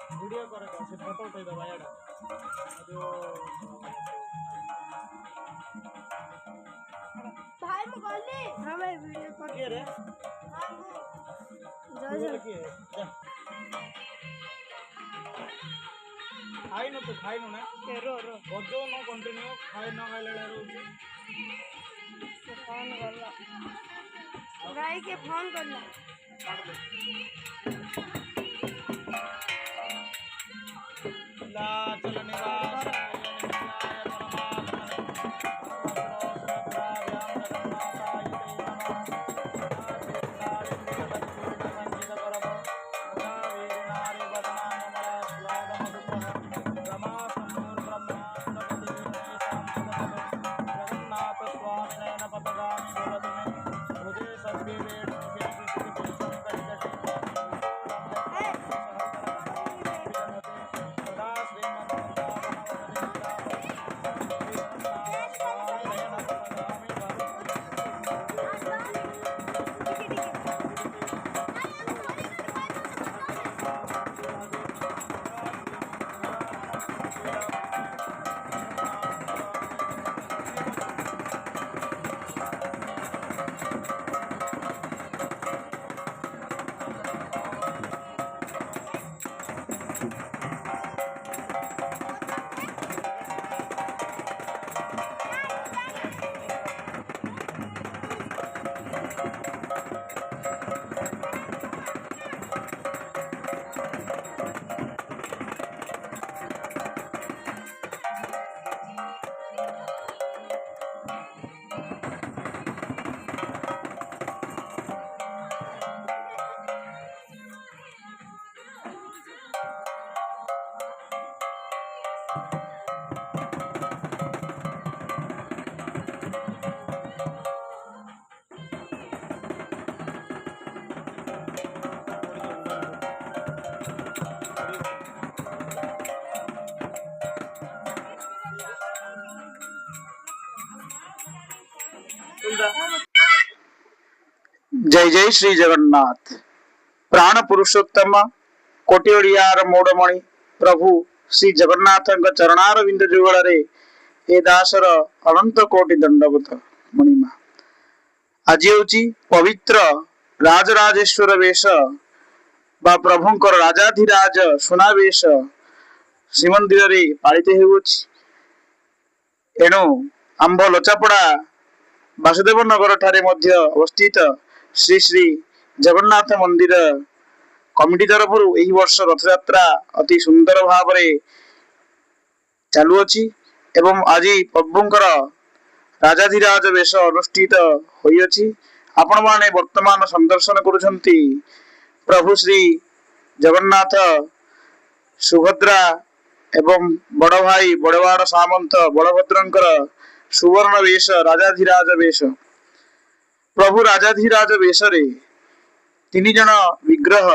Video करे से photo उठाई दबा याडा जो भाई मैं गली हां भाई वीडियो कर के रे हां जा जा के जा खाई न तू खाई न ना के रो बजो न कंटिन्यू खाई न खाइले रहू फोन करला भाई के फोन करला काट दे ला चल निवास जय जय श्री जगन्नाथ प्राण पुरुषोत्तम कोटि ओडियार मोड़मणि प्रभु श्री जगन्नाथ चरणार बिंद जुगल ए दासर अनंत कोटि दंडवत मणिमा आज हूँ पवित्र राजराजेश्वर वेश बा प्रभुंकर राजाधिराज सुनावेश श्रीमंदिर रे पालित हेउछि। एणु आंभ लचापड़ा वासुदेव नगर ठारे मध्य अवस्थित श्री श्री जगन्नाथ मंदिर कमिटी तरफ एही वर्ष रथ यात्रा अति सुंदर भाव चालुअछि एवं आज प्रभुंकर राजाधिराज वेश अनुष्ठित होइअछि। आपण माने वर्तमान संदर्शन करुछंती प्रभु श्री जगन्नाथ सुभद्रा एवं बड़ भाई बड़वाड़ सामंत बलभद्रंकर सुवर्ण वेश राजाधिराज वेश। प्रभु राजाधिराज वेश रे तीन जन विग्रह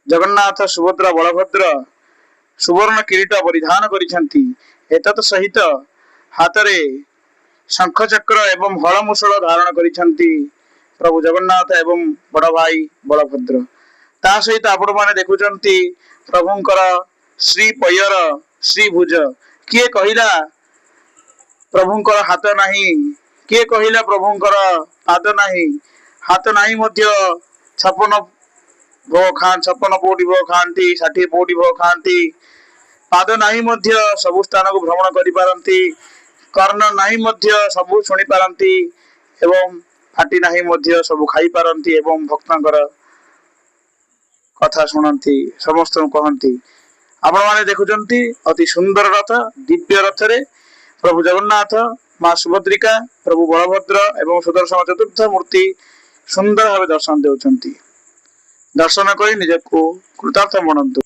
जगन्नाथ सुभद्रा बलभद्र सुवर्ण किरीट परिधान करिसेंती। एतत् सहित हाथ रे शंख चक्र एवं हलमुसळ धारण करिसेंती प्रभु जगन्नाथ एवं बड़ भाई बलभद्र। ता सहित आपण माने देखुचंती प्रभुंकर श्री पयर श्री भुज। किए कहिला प्रभुंकर हाथ नहीं, किए कहिला प्रभुंकर पाद नहीं, हाथ नहीं मध्य 56 भोग खान 56 पोटी भोग खाती 60 पोटी भोग खाती। पाद नहीं मध्य सबु स्थान को भ्रमण करि पारंती, कर्ण नहीं मध्य सबु सुनि पारंती एवं फाटी नहीं मध्य सबु खाई पारंती एवं भक्तंकर कथा सुनंती समस्त कहंती। आपण माने देखुचंती अति सुंदर रथ दिव्य रथ रे प्रभु जगन्नाथ मां सुभद्रिका प्रभु बलभद्र एवं सुदर्शन चतुर्थ मूर्ति सुंदर भाव दर्शन देउचंती। दर्शन करी निजको कृतार्थ मनंतु,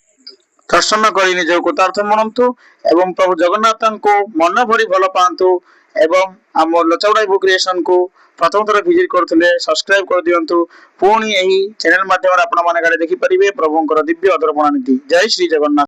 दर्शन करी निज कृतार्थ मनंतु एवं प्रभु जगन्नाथ को मन भरी भल पांतु एवं आम लचौड़ा बुक क्रिएशन को प्रथम थर विजिट करथिले सब्सक्राइब कर दियंतु। पुणी एही चैनल माध्यम आपण माने देखि परिबे प्रभुंकर दिव्य अदर्पण नीति। जय श्री जगन्नाथ।